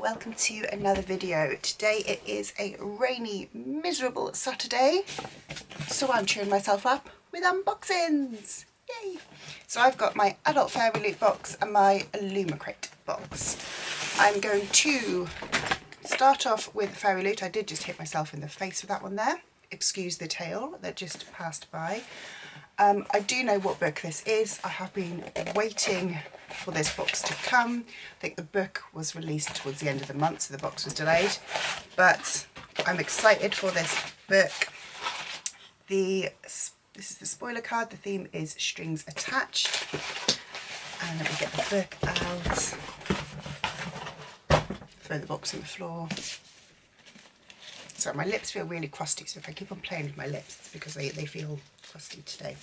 welcome to another video. Today it is a rainy, miserable Saturday, so I'm cheering myself up with unboxings. Yay! So I've got my adult Fairyloot box and my Illumicrate box. I'm going to start off with Fairyloot. I did just hit myself in the face with that one there. Excuse the tail that just passed by. I do know what book this is. I have been waiting for this box to come. I think the book was released towards the end of the month, so the box was delayed. But I'm excited for this book. This is the spoiler card. The theme is strings attached. And let me get the book out. Throw the box on the floor. Sorry, my lips feel really crusty, so if I keep on playing with my lips, it's because they feel crusty today.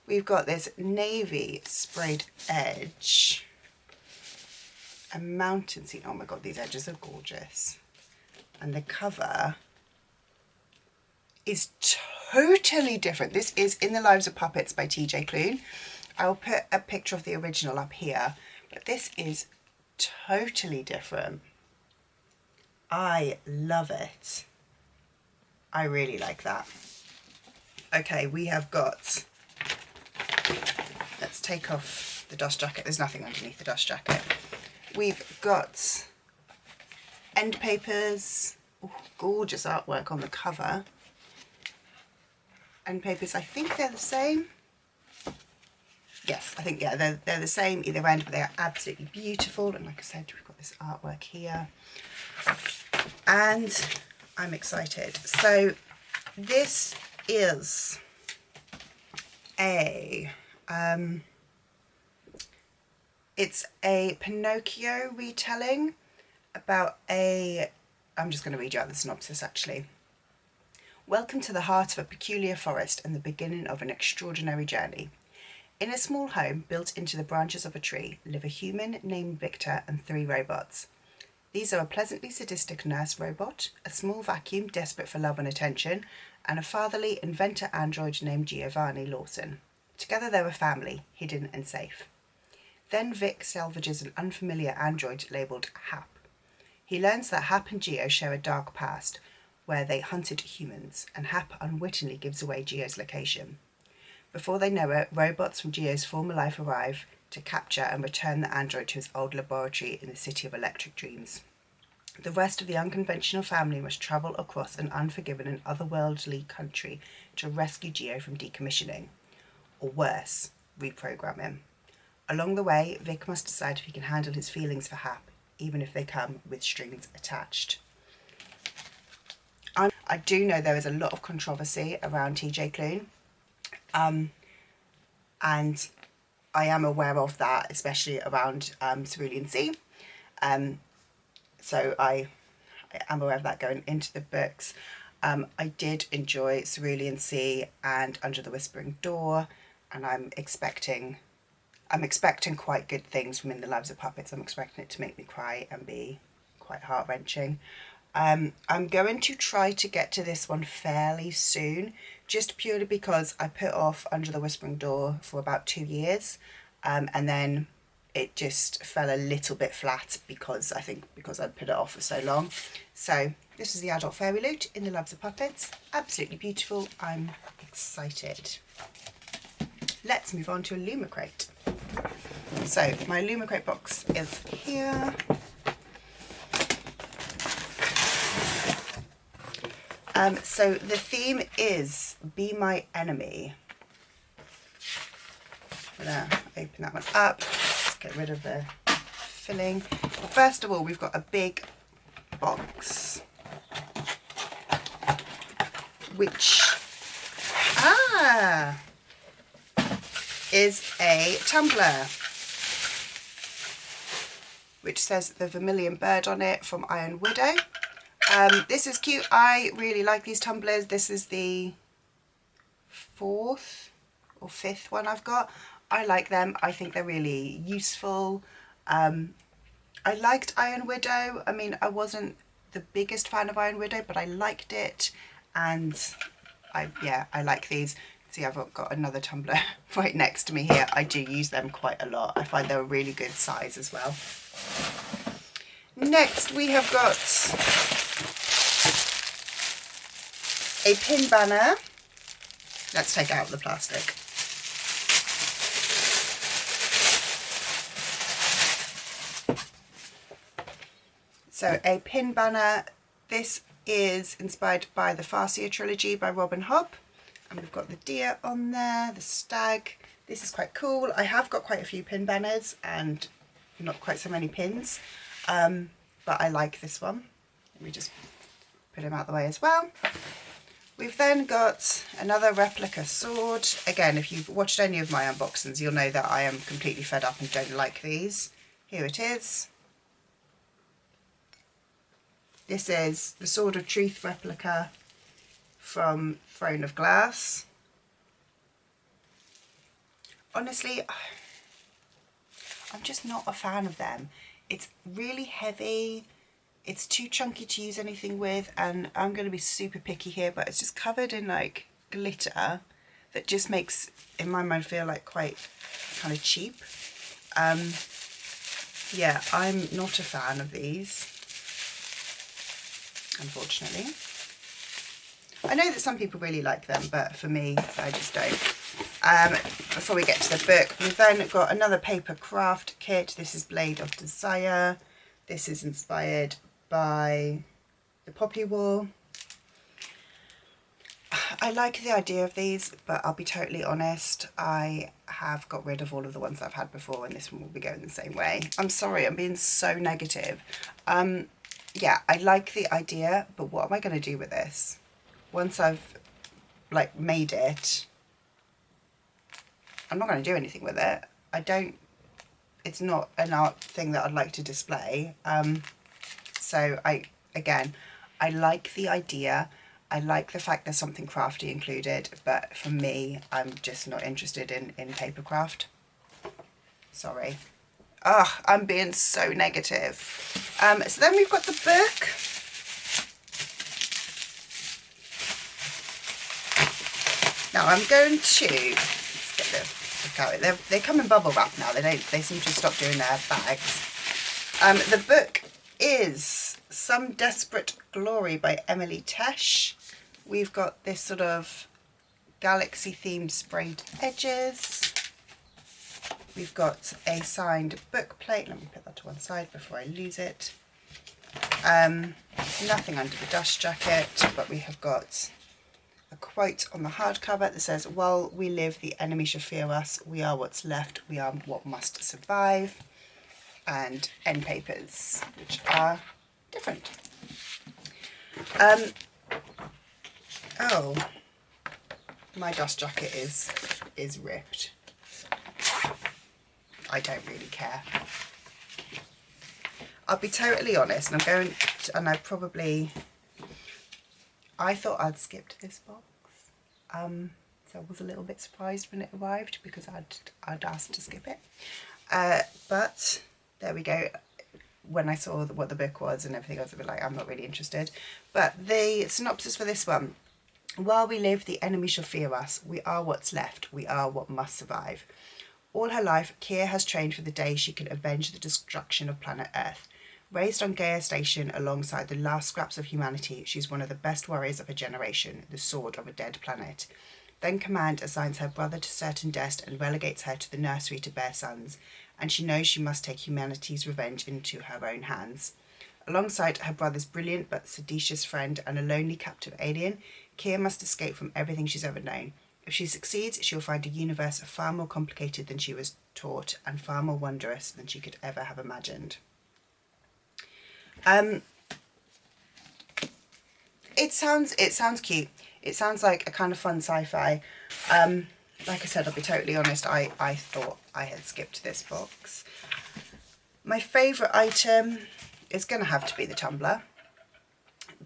We've got this navy sprayed edge, a mountain scene. Oh my god, these edges are gorgeous. And the cover is totally different. This is In the Lives of Puppets by TJ Klune. I'll put a picture of the original up here, but this is totally different. I love it. I really like that. Okay, we have got, let's take off the dust jacket. There's nothing underneath the dust jacket. We've got end papers. Ooh, gorgeous artwork on the cover. End papers, I think they're the same. Yes, I think, yeah, they're the same either end, but they are absolutely beautiful. And like I said, we've got this artwork here. And I'm excited. So this is it's a Pinocchio retelling about I'm just going to read you out the synopsis actually. Welcome to the heart of a peculiar forest and the beginning of an extraordinary journey. In a small home built into the branches of a tree live a human named Victor and 3 robots. These are a pleasantly sadistic nurse robot, a small vacuum desperate for love and attention, and a fatherly inventor android named Giovanni Lawson. Together they're a family, hidden and safe. Then Vic salvages an unfamiliar android labelled Hap. He learns that Hap and Geo share a dark past, where they hunted humans, and Hap unwittingly gives away Geo's location. Before they know it, robots from Geo's former life arrive to capture and return the android to his old laboratory in the city of electric dreams. The rest of the unconventional family must travel across an unforgiven and otherworldly country to rescue Geo from decommissioning, or worse, reprogram him. Along the way, Vic must decide if he can handle his feelings for Hap, even if they come with strings attached. I do know there is a lot of controversy around TJ Klune, and I am aware of that, especially around Cerulean Sea. So I am aware of that going into the books. I did enjoy Cerulean Sea and Under the Whispering Door, and I'm expecting quite good things from In the Lives of Puppets. I'm expecting it to make me cry and be quite heart-wrenching. I'm going to try to get to this one fairly soon, just purely because I put off Under the Whispering Door for about 2 years, and then it just fell a little bit flat because I put it off for so long. So this is the adult Fairyloot In the Lives of Puppets. Absolutely beautiful. I'm excited. Let's move on to Illumicrate. So my Illumicrate box is here. So the theme is Be My Enemy. I'm gonna open that one up. Let's get rid of the filling. Well, first of all, we've got a big box, which is a tumbler, which says the Vermilion Bird on it from Iron Widow. This is cute. I really like these tumblers. This is the 4th or 5th one I've got. I like them. I think they're really useful. I liked Iron Widow. I mean, I wasn't the biggest fan of Iron Widow, but I liked it, and I like these. See, I've got another tumbler right next to me here. I do use them quite a lot. I find they're a really good size as well. next we have got a pin banner. Let's take out the plastic. So a pin banner. This is inspired by the Farseer trilogy by Robin Hobb. And we've got the deer on there, the stag. This is quite cool. I have got quite a few pin banners and not quite so many pins. But I like this one. Let me just put him out the way as well. We've then got another replica sword. Again, if you've watched any of my unboxings, you'll know that I am completely fed up and don't like these. Here it is. This is the Sword of Truth replica from Throne of Glass. Honestly, I'm just not a fan of them. It's really heavy. It's too chunky to use anything with, and I'm going to be super picky here, but it's just covered in like glitter that just makes, in my mind, feel like quite kind of cheap. Yeah, I'm not a fan of these, unfortunately. I know that some people really like them, but for me, I just don't. Before we get to the book, we've then got another paper craft kit. This is Blade of Desire. This is inspired by the Poppy War. I like the idea of these, but I'll be totally honest, I have got rid of all of the ones I've had before, and this one will be going the same way. I'm sorry, I'm being so negative. Yeah, I like the idea, but what am I going to do with this? Once I've like made it, I'm not going to do anything with it. It's not an art thing that I'd like to display. So I like the idea. I like the fact there's something crafty included, but for me, I'm just not interested in paper craft. Sorry. Ugh, I'm being so negative. So then we've got the book. Now I'm going to, let's get the book out. They come in bubble wrap now. They seem to stop doing their bags. The book is Some Desperate Glory by Emily Tesh. We've got this sort of galaxy themed sprayed edges. We've got a signed book plate. Let me put that to one side before I lose it. Nothing under the dust jacket, but we have got a quote on the hardcover that says, "While we live, the enemy shall fear us. We are what's left. We are what must survive." And end papers, which are different. Oh, my dust jacket is ripped. I don't really care. I'll be totally honest, and I thought I'd skipped this box. So I was a little bit surprised when it arrived because I'd asked to skip it. But there we go. When I saw what the book was and everything, I was a bit like, I'm not really interested. But the synopsis for this one: while we live, the enemy shall fear us. We are what's left. We are what must survive. All her life, Kia has trained for the day she can avenge the destruction of planet Earth. Raised on Gaia Station alongside the last scraps of humanity, she's one of the best warriors of her generation, the sword of a dead planet. Then Command assigns her brother to certain death and relegates her to the nursery to bear sons, and she knows she must take humanity's revenge into her own hands. Alongside her brother's brilliant but seditious friend and a lonely captive alien, Kia must escape from everything she's ever known. If she succeeds, she'll find a universe far more complicated than she was taught and far more wondrous than she could ever have imagined. It sounds cute. It sounds like a kind of fun sci-fi. Like I said, I'll be totally honest, I thought I had skipped this box. My favourite item is going to have to be the tumbler,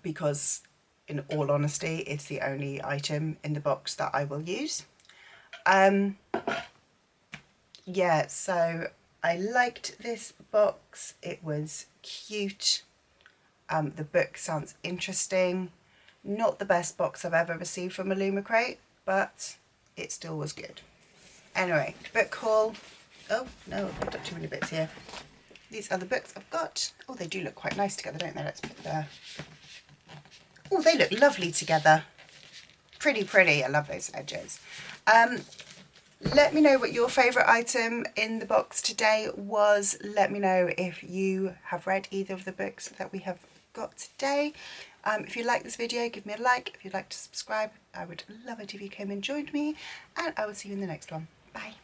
because in all honesty, it's the only item in the box that I will use. Yeah, so I liked this box. It was cute. The book sounds interesting. Not the best box I've ever received from Illumicrate, but it still was good. Anyway, book haul. Oh no, I've picked up too many bits here. these other books I've got. Oh, they do look quite nice together, don't they? Let's put the... Oh, they look lovely together. Pretty pretty. I love those edges. Let me know what your favourite item in the box today was. Let me know if you have read either of the books that we have got today. If you like this video, give me a like. If you'd like to subscribe, I would love it if you came and joined me, and I will see you in the next one. Bye.